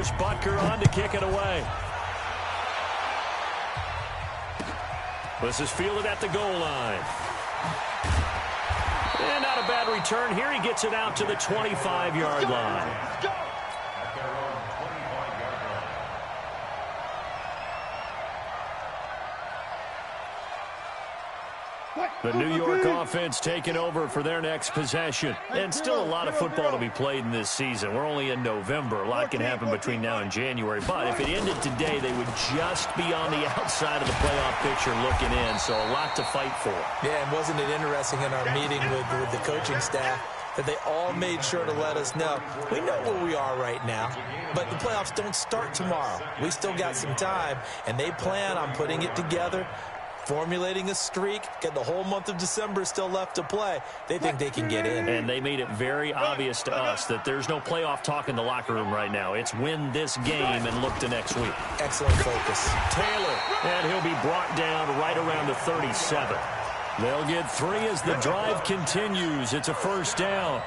Here's Butker on to kick it away. This is fielded at the goal line. And not a bad return here. He gets it out to the 25-yard line. The New York offense taking over for their next possession. And still a lot of football to be played in this season. We're only in November. A lot can happen between now and January. But if it ended today, they would just be on the outside of the playoff picture looking in. So a lot to fight for. Yeah, and wasn't it interesting in our meeting with the coaching staff that they all made sure to let us know, we know where we are right now, but the playoffs don't start tomorrow. We still got some time, and they plan on putting it together, formulating a streak, get the whole month of December still left to play. They think they can get in. And they made it very obvious to us that there's no playoff talk in the locker room right now. It's win this game and look to next week. Excellent focus. Taylor, and he'll be brought down right around the 37. They'll get 3 as the drive continues. It's a first down.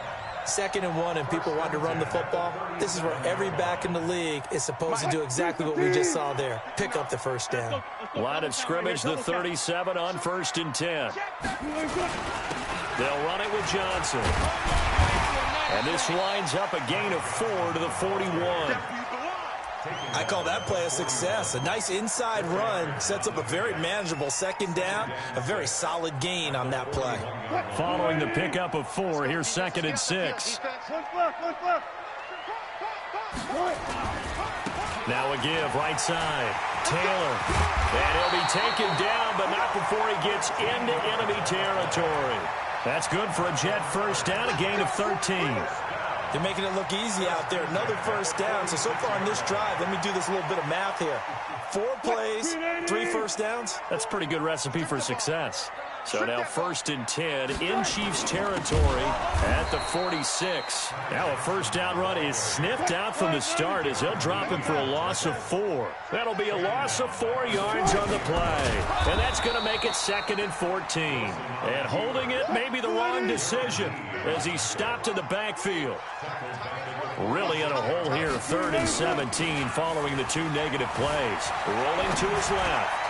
2nd and 1, and people want to run the football. This is where every back in the league is supposed to do exactly what we just saw there. Pick up the first down. Line of scrimmage, the 37 on 1st and 10. They'll run it with Johnson. And this lines up a gain of 4 to the 41. I call that play a success. A nice inside run sets up a very manageable 2nd down. A very solid gain on that play. Following the pickup of 4, here's 2nd and 6. Now a give, right side. Taylor. And he'll be taken down, but not before he gets into enemy territory. That's good for a Jet first down, a gain of 13. They're making it look easy out there. Another first down. So far on this drive, let me do this little bit of math here. 4 plays, 3 first downs. That's a pretty good recipe for success. So now 1st and 10 in Chiefs territory at the 46. Now a first down run is sniffed out from the start as they'll drop him for a loss of 4. That'll be a loss of 4 yards on the play. And that's going to make it 2nd and 14. And holding it may be the wrong decision as he's stopped in the backfield. Really in a hole here, 3rd and 17 following the 2 negative plays. Rolling to his left.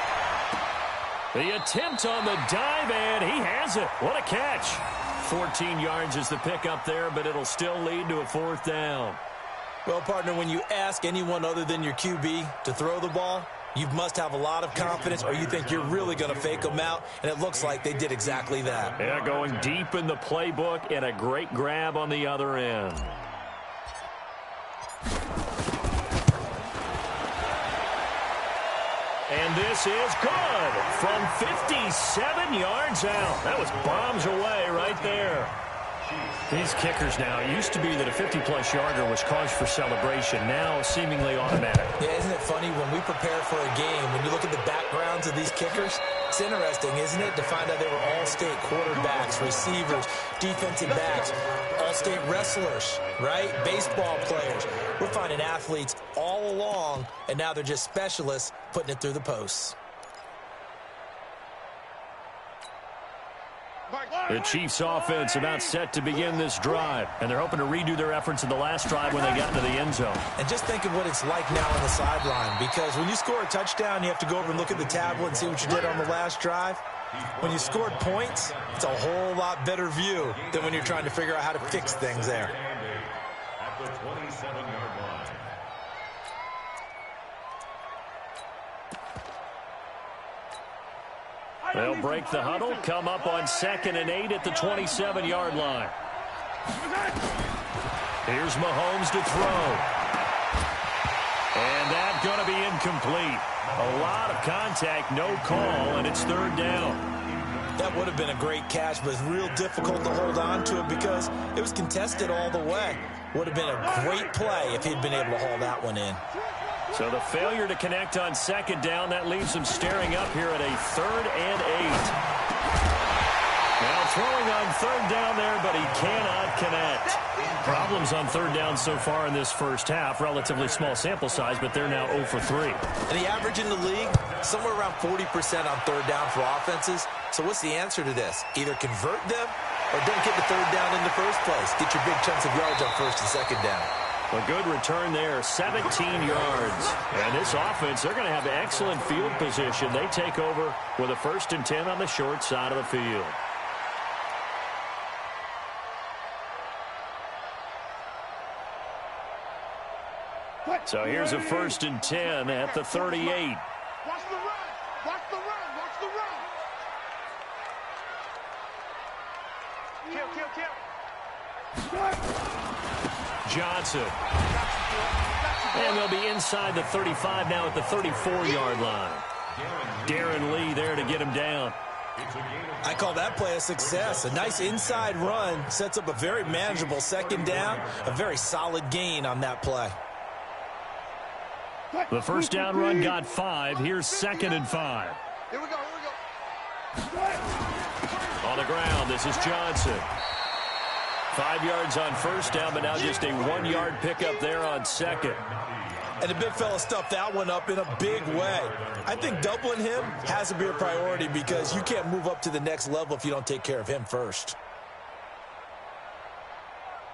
The attempt on the dive, and he has it. What a catch. 14 yards is the pickup there, but it'll still lead to a 4th down. Well, partner, when you ask anyone other than your QB to throw the ball, you must have a lot of confidence, or you think you're really going to fake them out, and it looks like they did exactly that. Yeah, going deep in the playbook, and a great grab on the other end. And this is good from 57 yards out. That was bombs away right there. These kickers now, it used to be that a 50-plus yarder was cause for celebration. Now seemingly automatic. Yeah, isn't it funny when we prepare for a game, when you look at the backgrounds of these kickers, it's interesting, isn't it, to find out they were all-state quarterbacks, receivers, defensive backs, all-state wrestlers, right? Baseball players. We're finding athletes all along, and now they're just specialists putting it through the posts. The Chiefs offense about set to begin this drive, and they're hoping to redo their efforts in the last drive when they got into the end zone. And just think of what it's like now on the sideline, because when you score a touchdown, you have to go over and look at the tablet and see what you did on the last drive. When you scored points, it's a whole lot better view than when you're trying to figure out how to fix things there. At the 27-yard line. They'll break the huddle, come up on 2nd and 8 at the 27-yard line. Here's Mahomes to throw. And that's going to be incomplete. A lot of contact, no call, and it's 3rd down. That would have been a great catch, but it's real difficult to hold on to it because it was contested all the way. Would have been a great play if he'd been able to haul that one in. So the failure to connect on 2nd down, that leaves him staring up here at a 3rd and 8. Now throwing on 3rd down there, but he cannot connect. Problems on 3rd down so far in this first half. Relatively small sample size, but they're now 0 for 3. And the average in the league, somewhere around 40% on 3rd down for offenses. So what's the answer to this? Either convert them or don't get the 3rd down in the first place. Get your big chunks of yards on 1st and 2nd down. A good return there, 17 yards. And this offense, they're going to have excellent field position. They take over with a 1st and 10 on the short side of the field. So here's a 1st and 10 at the 38. Watch the run. Watch the run. Watch the run. Kill. Johnson. And they'll be inside the 35 now at the 34-yard line. Darren Lee there to get him down. I call that play a success. A nice inside run sets up a very manageable 2nd down. A very solid gain on that play. The 1st down run got 5. Here's 2nd and 5. Here we go. On the ground, this is Johnson. 5 yards on 1st down, but now just a 1-yard pickup there on 2nd. And the big fella stuffed that one up in a big way. I think doubling him has to be a priority because you can't move up to the next level if you don't take care of him first.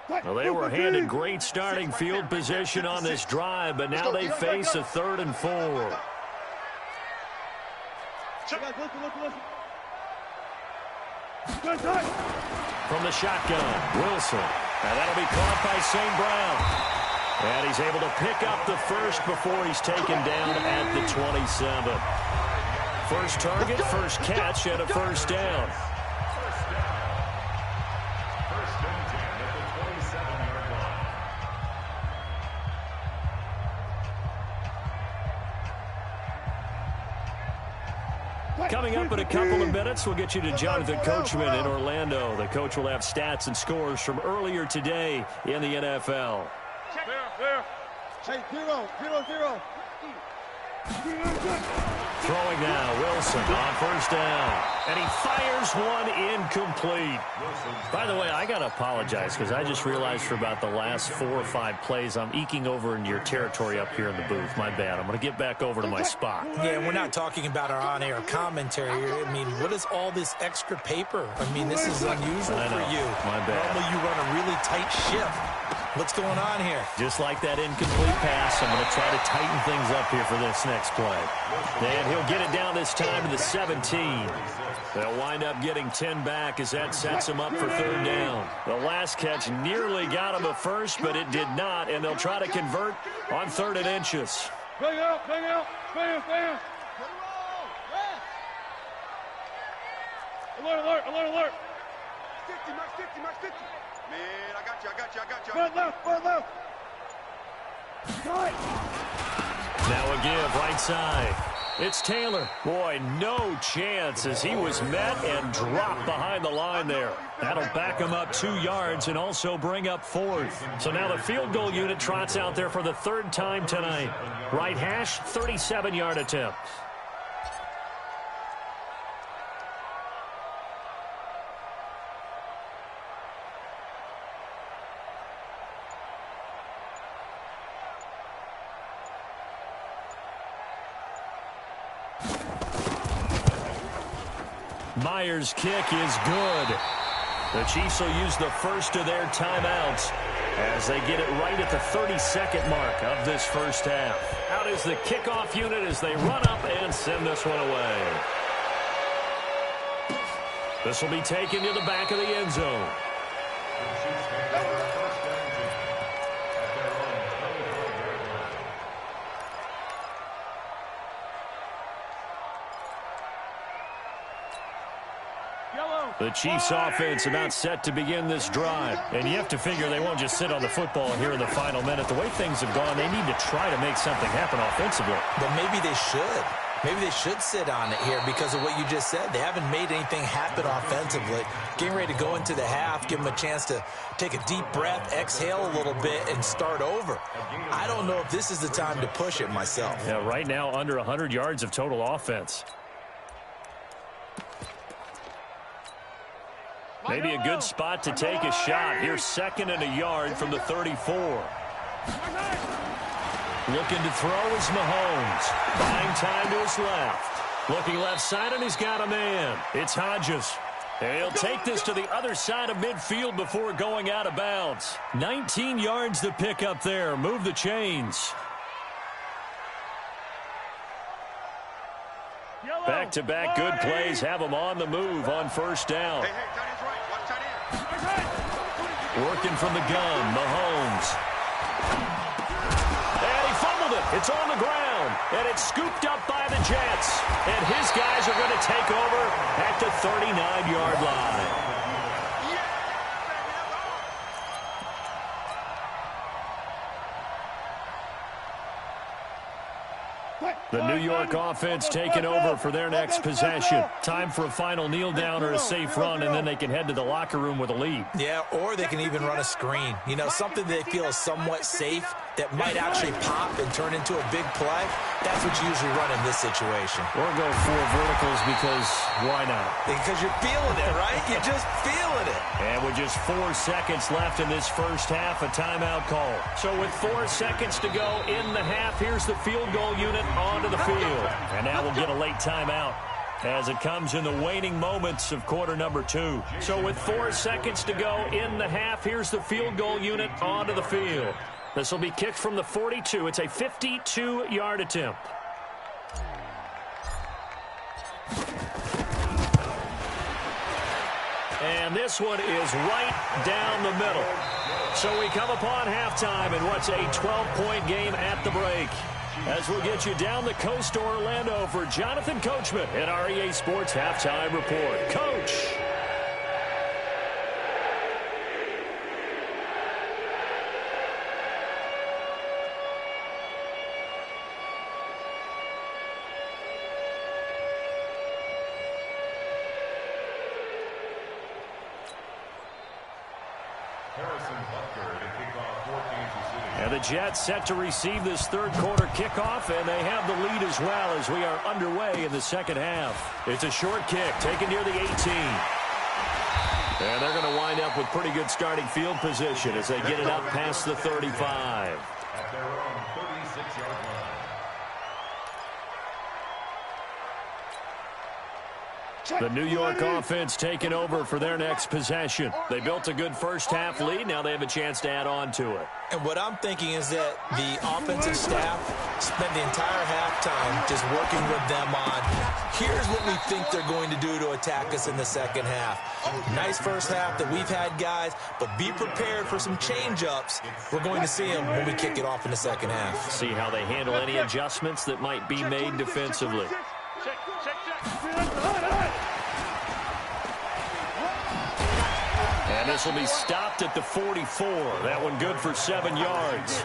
Well, they were handed great starting field position on this drive, but now they face a 3rd and 4. From the shotgun, Wilson. And that'll be caught by St. Brown. And he's able to pick up the 1st before he's taken down at the 27. 1st target, 1st catch, and a 1st down. Coming up in a couple of minutes, we'll get you to Jonathan Coachman in Orlando. The coach will have stats and scores from earlier today in the NFL. Hey, 0-0-0. Throwing now, Wilson on 1st down. And he fires one incomplete. By the way, I got to apologize because I just realized for about the last 4 or 5 plays, I'm eking over into your territory up here in the booth. My bad. I'm going to get back over to my spot. Yeah, we're not talking about our on-air commentary here. I mean, what is all this extra paper? I mean, this is unusual for you. My bad. Normally you run a really tight shift. What's going on here? Just like that incomplete pass, I'm going to try to tighten things up here for this next play. And he'll get it down this time to the 17. They'll wind up getting 10 back as that sets him up for 3rd down. The last catch nearly got him a 1st, but it did not, and they'll try to convert on 3rd and inches. Bang out. Bam. Alert. 50, Max 50. Man, I got you. Right left. Now a give, right side. It's Taylor. Boy, no chance as he was met and dropped behind the line there. That'll back him up 2 yards and also bring up 4th. So now the field goal unit trots out there for the 3rd time tonight. Right hash, 37-yard attempt. Myers' kick is good. The Chiefs will use the 1st of their timeouts as they get it right at the 32nd mark of this 1st half. Out is the kickoff unit as they run up and send this one away. This will be taken to the back of the end zone. The Chiefs offense about set to begin this drive. And you have to figure they won't just sit on the football here in the final minute. The way things have gone, they need to try to make something happen offensively. But maybe they should. Maybe they should sit on it here because of what you just said. They haven't made anything happen offensively. Getting ready to go into the half, give them a chance to take a deep breath, exhale a little bit, and start over. I don't know if this is the time to push it myself. Yeah, right now under 100 yards of total offense. Maybe a good spot to take a shot. Here's 2nd and a yard from the 34. Looking to throw is Mahomes. Buying time to his left. Looking left side, and he's got a man. It's Hodges. And he'll take this to the other side of midfield before going out of bounds. 19 yards to pick up there. Move the chains. Back-to-back good plays have them on the move on first down. Hey, tight end's right. Watch tight end. Working from the gun, Mahomes. And he fumbled it. It's on the ground. And it's scooped up by the Jets. And his guys are going to take over at the 39-yard line. The New York offense taking over for their next possession. Time for a final kneel down or a safe run, and then they can head to the locker room with a lead. Yeah, or they can even run a screen. You know, something they feel is somewhat safe that might actually pop and turn into a big play. That's what you usually run in this situation. Or go 4 verticals because why not? Because you're feeling it, right? You're just feeling it. And with just 4 seconds left in this first half, a timeout call. So with 4 seconds to go in the half, here's the field goal unit onto the field. And now we'll get a late timeout as it comes in the waning moments of quarter number 2. So with 4 seconds to go in the half, here's the field goal unit onto the field. This will be kicked from the 42. It's a 52-yard attempt. And this one is right down the middle. So we come upon halftime in what's a 12-point game at the break. As we'll get you down the coast to Orlando for Jonathan Coachman at our EA Sports Halftime Report. Coach. And the Jets set to receive this third quarter kickoff, and they have the lead as well as we are underway in the second half. It's a short kick taken near the 18. And they're going to wind up with pretty good starting field position as they get it up past the 35. At their own 36-yard line. The New York offense taking over for their next possession. They built a good first half lead. Now they have a chance to add on to it. And what I'm thinking is that the offensive staff spent the entire halftime just working with them on, here's what we think they're going to do to attack us in the second half. Nice first half that we've had, guys, but be prepared for some change-ups. We're going to see them when we kick it off in the second half. See how they handle any adjustments that might be made defensively. And this will be stopped at the 44. That one good for 7 yards.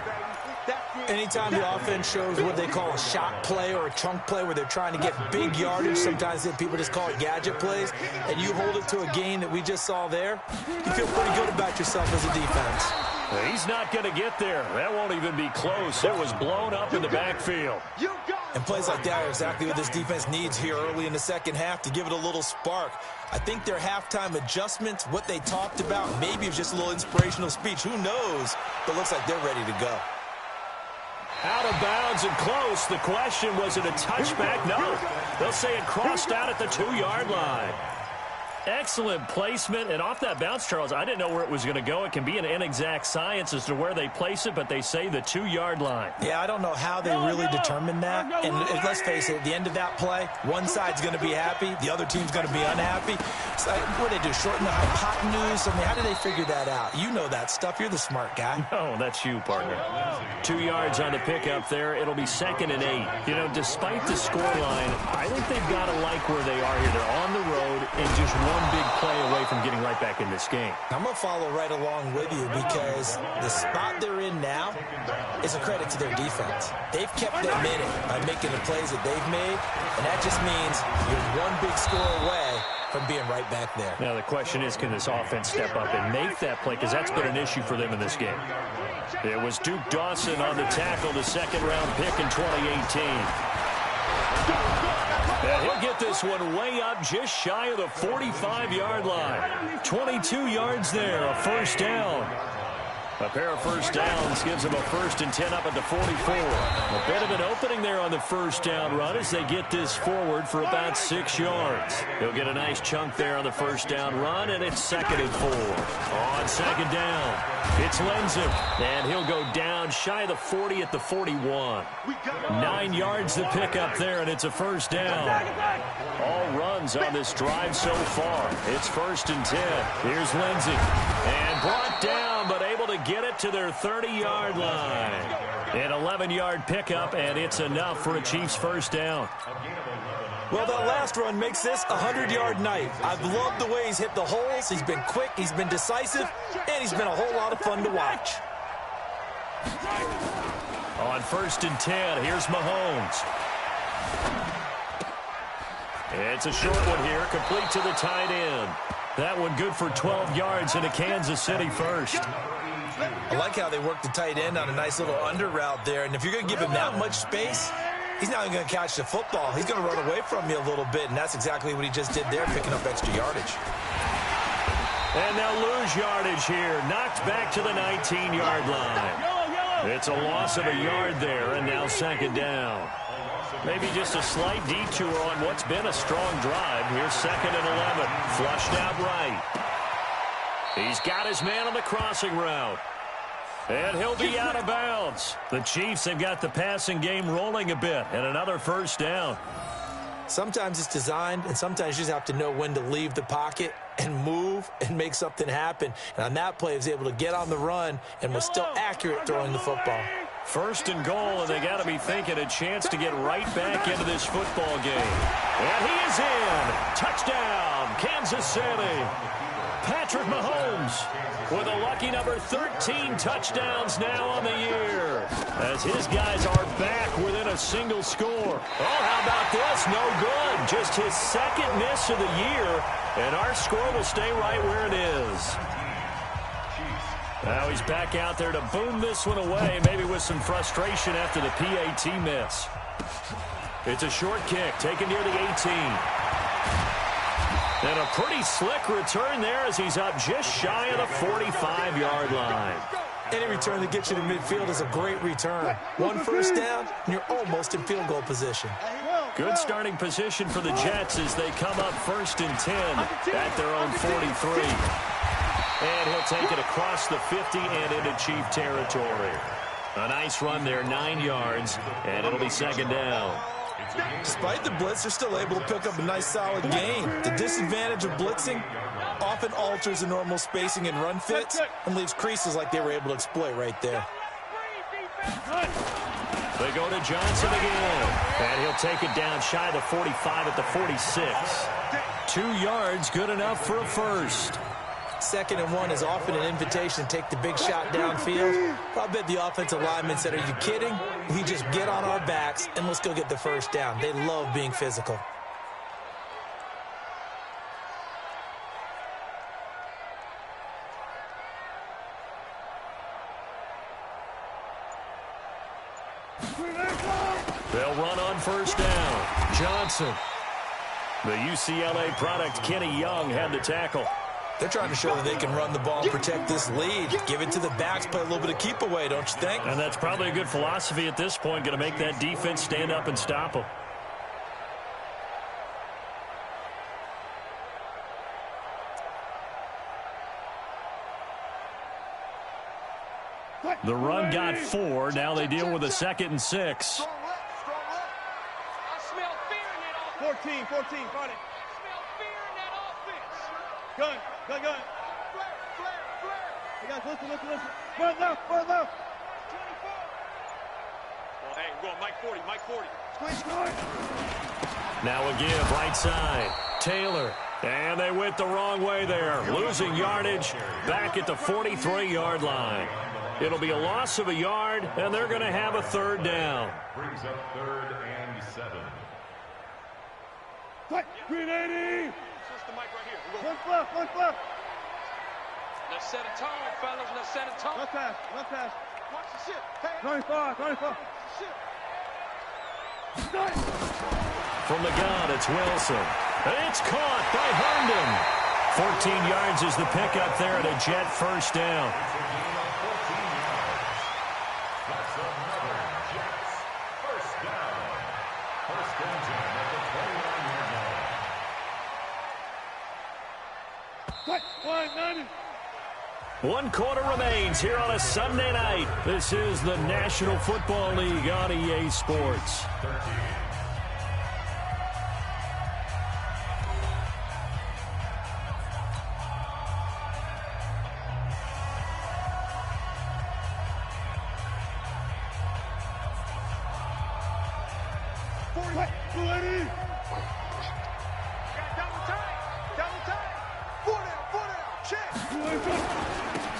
Anytime the offense shows what they call a shot play or a chunk play where they're trying to get big yardage, sometimes people just call it gadget plays, and you hold it to a gain that we just saw there, you feel pretty good about yourself as a defense. He's not going to get there. That won't even be close. It was blown up in the backfield. And plays like that are exactly what this defense needs here early in the second half to give it a little spark. I think their halftime adjustments, what they talked about, maybe it's just a little inspirational speech. Who knows? But it looks like they're ready to go. Out of bounds and close. The question, was it a touchback? No. They'll say it crossed out at the 2-yard line. Excellent placement, and off that bounce, Charles, I didn't know where it was going to go. It can be an inexact science as to where they place it, but they say the 2-yard line. Yeah, I don't know how they really determined that. And let's face it, at the end of that play, one side's going to be happy, the other team's going to be unhappy. So, what do they do, shorten the hypotenuse? I mean, how do they figure that out? You know that stuff. You're the smart guy. No, that's you, partner. 2 yards on the pickup there. It'll be 2nd and 8. You know, despite the scoreline, I think they've got to like where they are here. They're on the road and just one big play away from getting right back in this game. I'm going to follow right along with you because the spot they're in now is a credit to their defense. They've kept them in it by making the plays that they've made, and that just means you're one big score away from being right back there. Now the question is, can this offense step up and make that play? Because that's been an issue for them in this game. It was Duke Dawson on the tackle, the second-round pick in 2018. And he'll get this one way up just shy of the 45-yard line. 22 yards there, a first down. A pair of first downs gives him a 1st and 10 up at the 44. A bit of an an opening there on the first down run as they get this forward for about 6 yards. He'll get a nice chunk there on the first down run, and it's 2nd and 4. On 2nd down, it's Lenzik, and he'll go down shy of the 40 at the 41. 9 yards to pick up there, and it's a first down. All runs on this drive so far. It's 1st and 10. Here's Lenzik, and brought down, but able to get it to their 30-yard line. An 11-yard pickup, and it's enough for a Chiefs first down. Well, that last run makes this a 100-yard night. I've loved the way he's hit the holes. He's been quick, he's been decisive, and he's been a whole lot of fun to watch. On 1st and 10, here's Mahomes. It's a short one here, complete to the tight end. That one good for 12 yards into Kansas City first. I like how they work the tight end on a nice little under route there. And if you're going to give him that much space, he's not even going to catch the football. He's going to run away from you a little bit, and that's exactly what he just did there, picking up extra yardage. And they'll lose yardage here. Knocked back to the 19-yard line. It's a loss of a yard there, and now 2nd down. Maybe just a slight detour on what's been a strong drive. Here's 2nd and 11. Flushed out right. He's got his man on the crossing route. And he'll be out of bounds. The Chiefs have got the passing game rolling a bit, and another first down. Sometimes it's designed, and sometimes you just have to know when to leave the pocket and move and make something happen. And on that play, he was able to get on the run and was still accurate throwing the football. 1st and goal, and they got to be thinking a chance to get right back into this football game. And he is in. Touchdown, Kansas City. Patrick Mahomes with a lucky number 13 touchdowns now on the year, as his guys are back within a single score. Oh, how about this? No good. Just his 2nd miss of the year, and our score will stay right where it is. Now he's back out there to boom this one away, maybe with some frustration after the PAT miss. It's a short kick taken near the 18. And a pretty slick return there as he's up just shy of the 45-yard line. Any return that gets you to midfield is a great return. 1 first down, and you're almost in field goal position. Good starting position for the Jets as they come up 1st and 10 at their own 43. And he'll take it across the 50 and into Chief territory. A nice run there, 9 yards, and it'll be 2nd down. Despite the blitz, they're still able to pick up a nice solid gain. The disadvantage of blitzing often alters the normal spacing and run fits and leaves creases like they were able to exploit right there. They go to Johnson again, and he'll take it down shy of the 45 at the 46. 2 yards, good enough for a first. 2nd and 1 is often an invitation to take the big shot downfield. I bet the offensive linemen said, "Are you kidding? We just get on our backs and let's go get the first down." They love being physical. They'll run on 1st down. Johnson. The UCLA product, Kenny Young, had the tackle. They're trying to show that they can run the ball and protect this lead. Give it to the backs, play a little bit of keep away, don't you think? And that's probably a good philosophy at this point, going to make that defense stand up and stop them. The run got 4. Now they deal with a 2nd and 6. Strong left, strong left. I smell fear in that offense. 14, fight it. I smell fear in that offense. Gun. Flare, flare. Hey guys, listen. Run left. 24. Oh, hey, we're going Mike 40. Squeeze. Now a give, right side. Taylor. And they went the wrong way there. Losing yardage back at the 43-yard line. It'll be a loss of a yard, and they're going to have a 3rd down. Brings up 3rd and 7. Fight. Green 80. Switch the mic right here. One left. Let's set a tone, fellas. Let's set a tone. Left pass. Watch the shit. Hey, 95. shit. From the gun, it's Wilson. It's caught by Herndon. 14 yards is the pickup there at a Jet first down. That's another Jets first 1 quarter remains here on a Sunday night. This is the National Football League on EA Sports.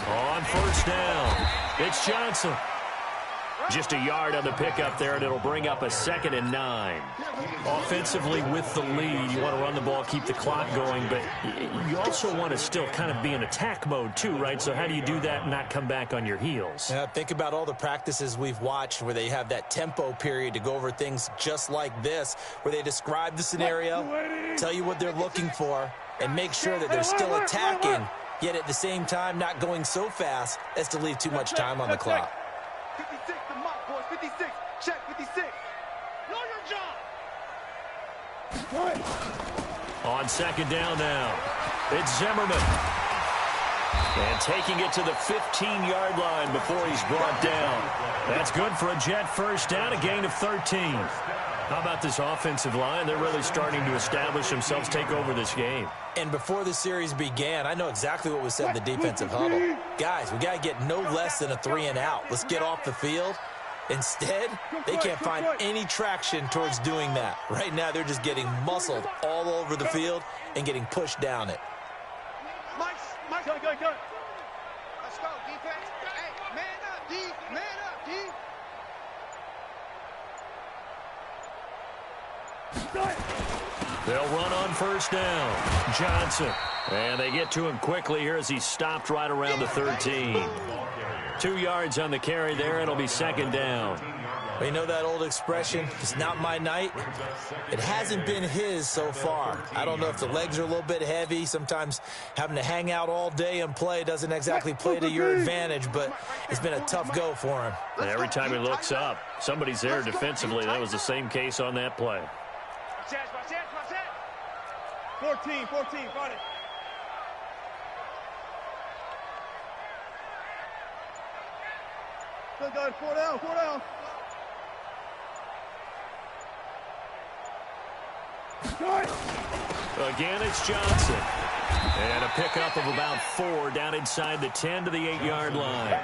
On first down, it's Johnson. Just a yard on the pickup there, and it'll bring up a 2nd and 9. Offensively with the lead, you want to run the ball, keep the clock going, but you also want to still kind of be in attack mode too, right? So how do you do that and not come back on your heels? Yeah, think about all the practices we've watched where they have that tempo period to go over things just like this, where they describe the scenario, tell you what they're looking for, and make sure that they're still attacking, yet at the same time not going so fast as to leave too much time on the clock. 56, the mock, boys. 56. Check 56. Know your job. On 2nd down now, it's Zimmerman. And taking it to the 15-yard line before he's brought down. That's good for a Jet first down, a gain of 13. How about this offensive line? They're really starting to establish themselves, take over this game. And before the series began, I know exactly what was said in the defensive huddle. Guys, we got to get no less than a 3-and-out. Let's get off the field. Instead, they can't find any traction towards doing that. Right now, they're just getting muscled all over the field and getting pushed down it. Mike, go. Let's go, defense. Hey, man up, D. Man up, D. They'll run on first down. Johnson. And they get to him quickly here as he stopped right around the 13. 2 yards on the carry there. It'll be 2nd down. Well, you know that old expression, it's not my night? It hasn't been his so far. I don't know if the legs are a little bit heavy. Sometimes having to hang out all day and play doesn't exactly play to your advantage, but it's been a tough go for him. And every time he looks up, somebody's there defensively. That was the same case on that play. 14, find it. Good, guys, 4 down. Again, it's Johnson. And a pickup of about 4 down inside the 10 to the 8-yard line.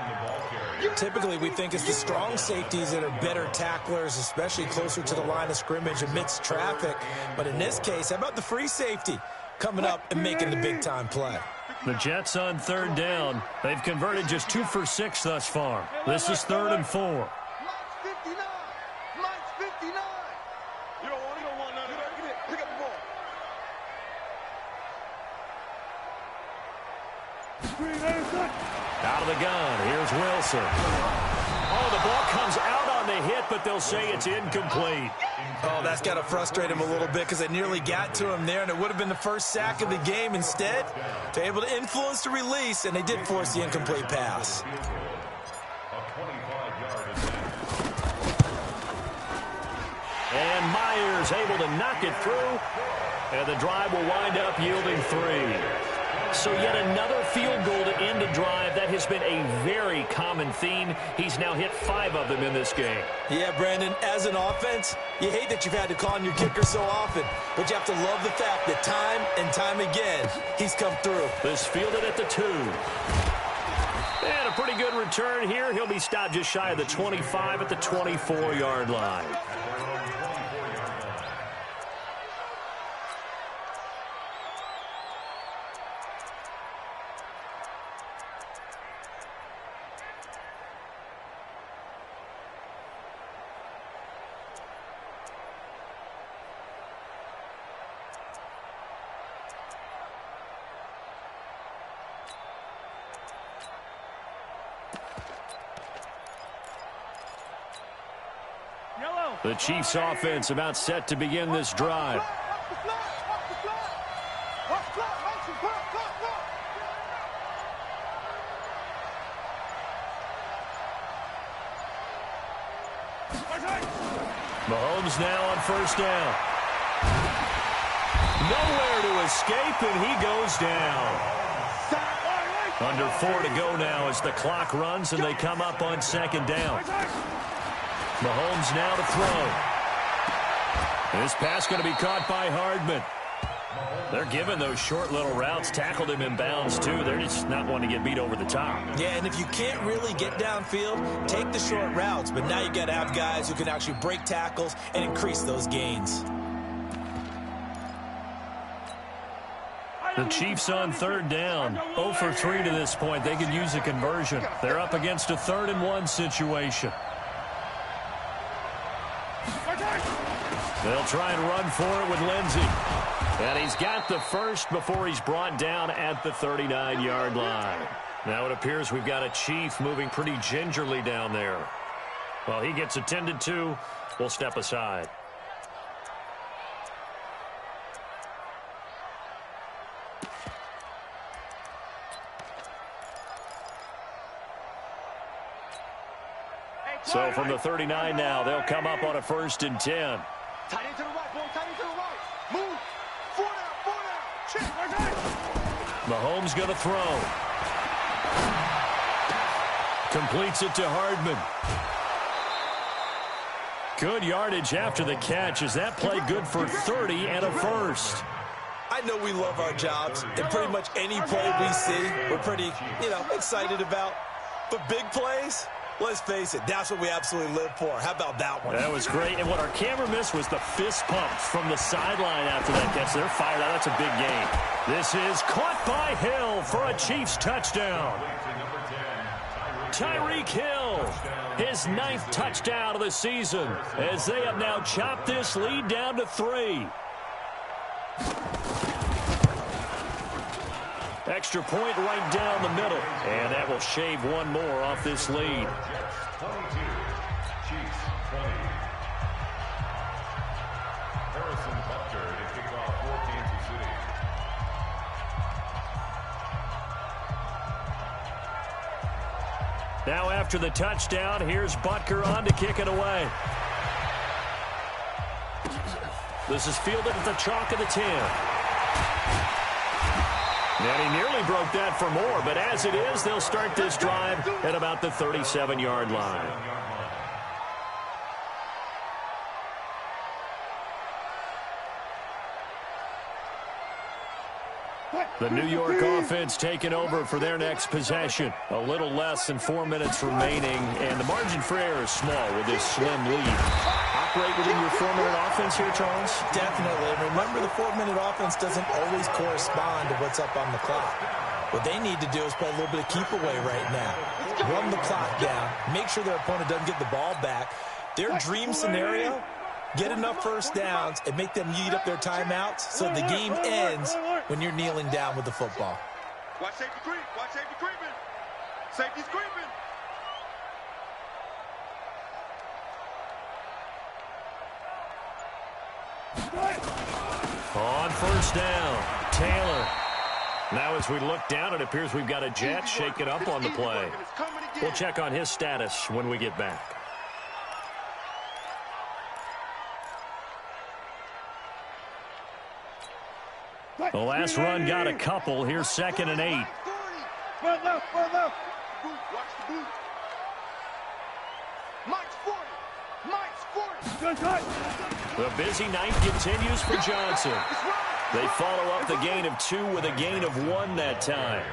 Typically, we think it's the strong safeties that are better tacklers, especially closer to the line of scrimmage amidst traffic. But in this case, how about the free safety coming up and making the big-time play? The Jets on 3rd down. They've converted just 2 for 6 thus far. This is 3rd and 4. Mike's 59. Mike's 59. You don't want none of that. Get it. Pick up the ball. Out of the gun. Here's Wilson. Oh, the ball comes out on the hit, but they'll say it's incomplete. Oh, that's got to frustrate him a little bit because they nearly got to him there, and it would have been the first sack of the game. Instead, they're able to influence the release, and they did force the incomplete pass. And Myers able to knock it through, and the drive will wind up yielding 3. So yet another field goal to end a drive. That has been a very common theme. He's now hit 5 of them in this game. Yeah, Brandon, as an offense, you hate that you've had to call on your kicker so often, but you have to love the fact that time and time again, he's come through. This fielded at the 2. And a pretty good return here. He'll be stopped just shy of the 25 at the 24-yard line. The Chiefs offense about set to begin this drive. Mahomes now on first down. Nowhere to escape, and he goes down. Under 4 to go now as the clock runs and they come up on second down. Mahomes now to throw. This pass going to be caught by Hardman. They're giving those short little routes. Tackled him in bounds, too. They're just not wanting to get beat over the top. Yeah, and if you can't really get downfield, take the short routes. But now you got to have guys who can actually break tackles and increase those gains. The Chiefs on third down. 0 for 3 to this point. They could use a conversion. They're up against a 3rd-and-1 situation. They'll try and run for it with Lindsey. And he's got the first before he's brought down at the 39-yard line. Now it appears we've got a Chief moving pretty gingerly down there. While he gets attended to, we'll step aside. So from the 39 now, they'll come up on a 1st and 10. Tight end to the right, boy. Tight end to the right. Move. 4 down. Check. Mahomes going to throw. Completes it to Hardman. Good yardage after the catch. Is that play good for 30 and a first? I know we love our jobs, and pretty much any play we see, we're pretty, excited about. But big plays, let's face it, that's what we absolutely live for. How about that one? That was great. And what our camera missed was the fist pumps from the sideline after that catch. They're fired out. That's a big game. This is caught by Hill for a Chiefs touchdown. Tyreek Hill, his 9th touchdown of the season, as they have now chopped this lead down to 3. Extra point right down the middle. And that will shave one more off this lead. 22, Chiefs 20. Harrison Butker to kick off for Kansas City. Now after the touchdown, here's Butker on to kick it away. This is fielded at the chalk of the 10. And he nearly broke that for more, but as it is, they'll start this drive at about the 37-yard line. The New York offense taking over for their next possession. A little less than 4 minutes remaining, and the margin for error is small with this slim lead. Operate within your 4-minute offense here, Charles? Definitely. And remember, the 4-minute offense doesn't always correspond to what's up on the clock. What they need to do is play a little bit of keep away right now. Run the clock down. Make sure their opponent doesn't get the ball back. Their dream scenario, get enough first downs and make them eat up their timeouts so the game ends when you're kneeling down with the football. Watch safety creep. Watch safety creeping. Safety's creeping. On first down, Taylor. Now as we look down, it appears we've got a Jet shaking up on the play. We'll check on his status when we get back. The last run got a couple. Here's 2nd and 8. Front left. Watch the boot. Mike's 40. The busy night continues for Johnson. They follow up the gain of 2 with a gain of 1 that time.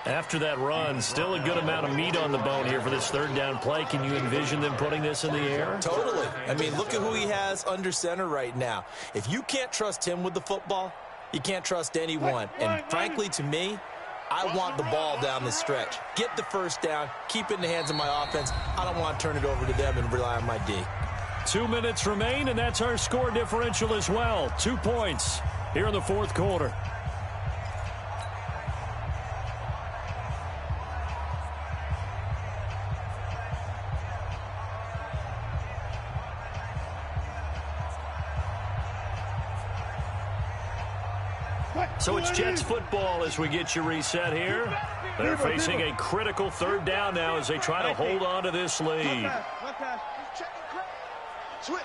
After that run, still a good amount of meat on the bone here for this 3rd down play. Can you envision them putting this in the air? Totally. I mean, look at who he has under center right now. If you can't trust him with the football, you can't trust anyone. And frankly, to me, I want the ball down the stretch. Get the first down, keep it in the hands of my offense. I don't want to turn it over to them and rely on my D. 2 minutes remain, and that's our score differential as well. 2 points here in the 4th quarter. So it's Jets football as we get you reset here. They're facing a critical 3rd down now as they try to hold on to this lead. Switch.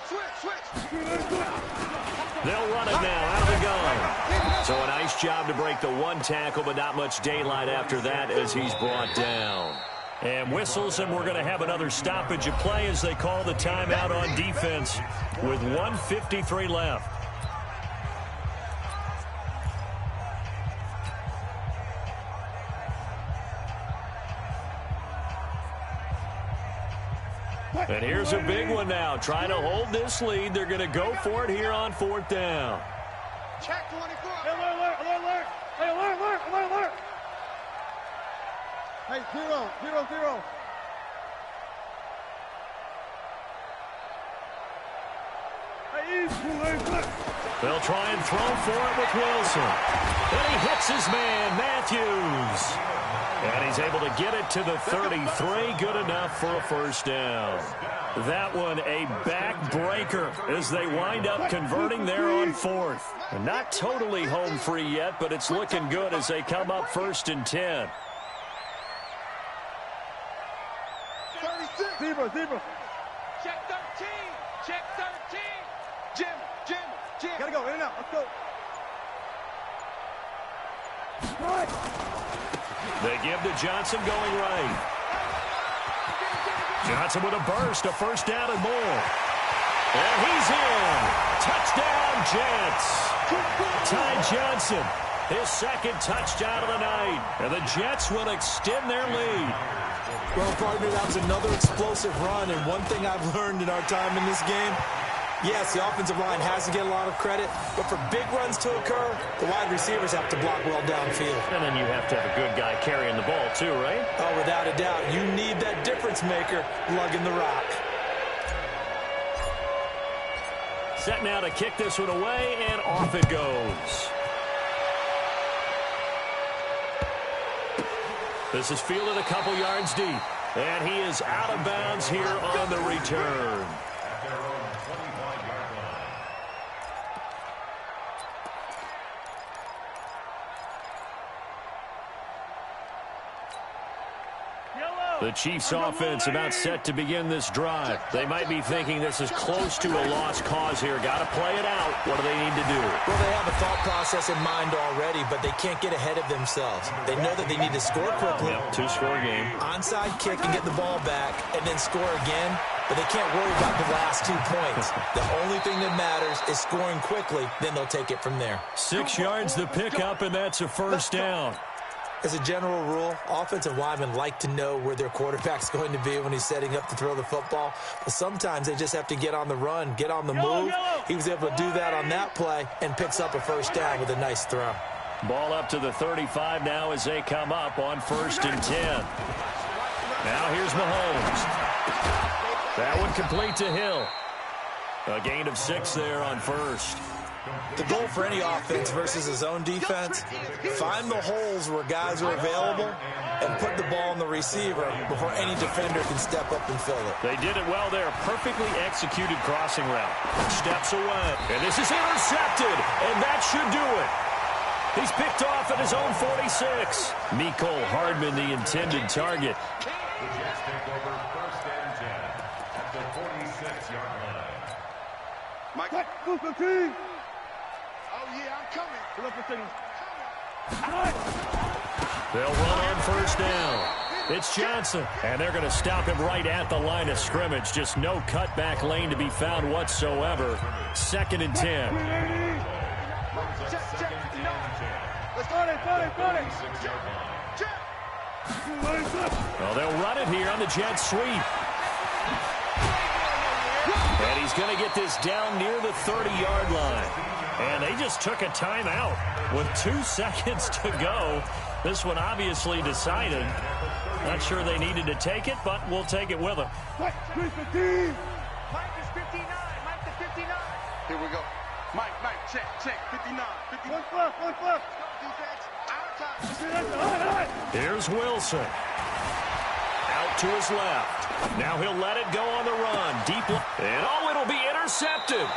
They'll run it now out of the gun. So a nice job to break the one tackle, but not much daylight after that as he's brought down. And whistles, and we're going to have another stoppage of play as they call the timeout on defense with 1:53 left. And here's a big one now. Trying to hold this lead. They're going to go for it here on 4th down. Check 24. Alert. Hey, alert. Hey, 0. They'll try and throw for it with Wilson. And he hits his man, Matthews. And he's able to get it to the 33. Good enough for a first down. That one a backbreaker as they wind up converting there on 4th. And not totally home free yet, but it's looking good as they come up 1st and 10. Zebra. Check 13. Check 13. Jim. Gotta go, in and out, let's go. They give to Johnson going right. Johnson with a burst, a first down and more. And he's in. Touchdown, Jets. Ty Johnson, his second touchdown of the night. And the Jets will extend their lead. Well, partner, that was another explosive run, and one thing I've learned in our time in this game, yes, the offensive line has to get a lot of credit, but for big runs to occur, the wide receivers have to block well downfield. And then you have to have a good guy carrying the ball too, right? Oh, without a doubt. You need that difference maker lugging the rock. Set now to kick this one away, and off it goes. This is fielded a couple yards deep, and he is out of bounds here on the return. The Chiefs offense about set to begin this drive. They might be thinking this is close to a lost cause here. Got to play it out. What do they need to do? Well, they have a thought process in mind already, but they can't get ahead of themselves. They know that they need to score quickly. Yep, two-score game. Onside kick and get the ball back and then score again, but they can't worry about the last 2 points. The only thing that matters is scoring quickly, then they'll take it from there. 6 yards the pickup, and that's a first down. As a general rule, offensive linemen like to know where their quarterback's going to be when he's setting up to throw the football. But sometimes they just have to get on the run, get on the move. He was able to do that on that play and picks up a first down with a nice throw. Ball up to the 35 now as they come up on 1st and 10. Now here's Mahomes. That one complete to Hill. A gain of 6 there on 1st. The goal for any offense versus his own defense, find the holes where guys are available and put the ball in the receiver before any defender can step up and fill it. They did it well there. Perfectly executed crossing route. Steps away. And this is intercepted. And that should do it. He's picked off at his own 46. Mecole Hardman, the intended target. The Jets take over 1st and 10 at the 46-yard line. Mike. Oh, yeah, I'm coming. They'll run on 1st down. It's Johnson, and they're going to stop him right at the line of scrimmage. Just no cutback lane to be found whatsoever. 2nd and 10. Let's go. Well, they'll run it here on the jet sweep. And he's going to get this down near the 30-yard line. And they just took a timeout with 2 seconds to go. This one obviously decided. Not sure they needed to take it, but we'll take it with them. Mike is 59. Mike the 59. Here we go. Mike, check. 59. One flip. Defense, outside. Here's Wilson. Out to his left. Now he'll let it go on the run. Deep. And it'll be intercepted.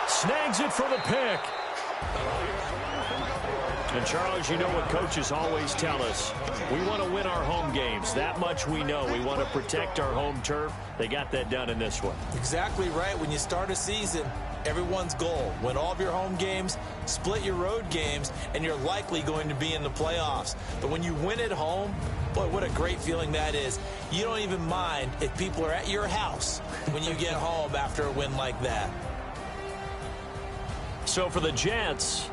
Snags it for the pick. And, Charles, you know what coaches always tell us. We want to win our home games. That much we know. We want to protect our home turf. They got that done in this one. Exactly right. When you start a season, everyone's goal: win all of your home games, split your road games, and you're likely going to be in the playoffs. But when you win at home, boy, what a great feeling that is. You don't even mind if people are at your house when you get home after a win like that. So for the Jets,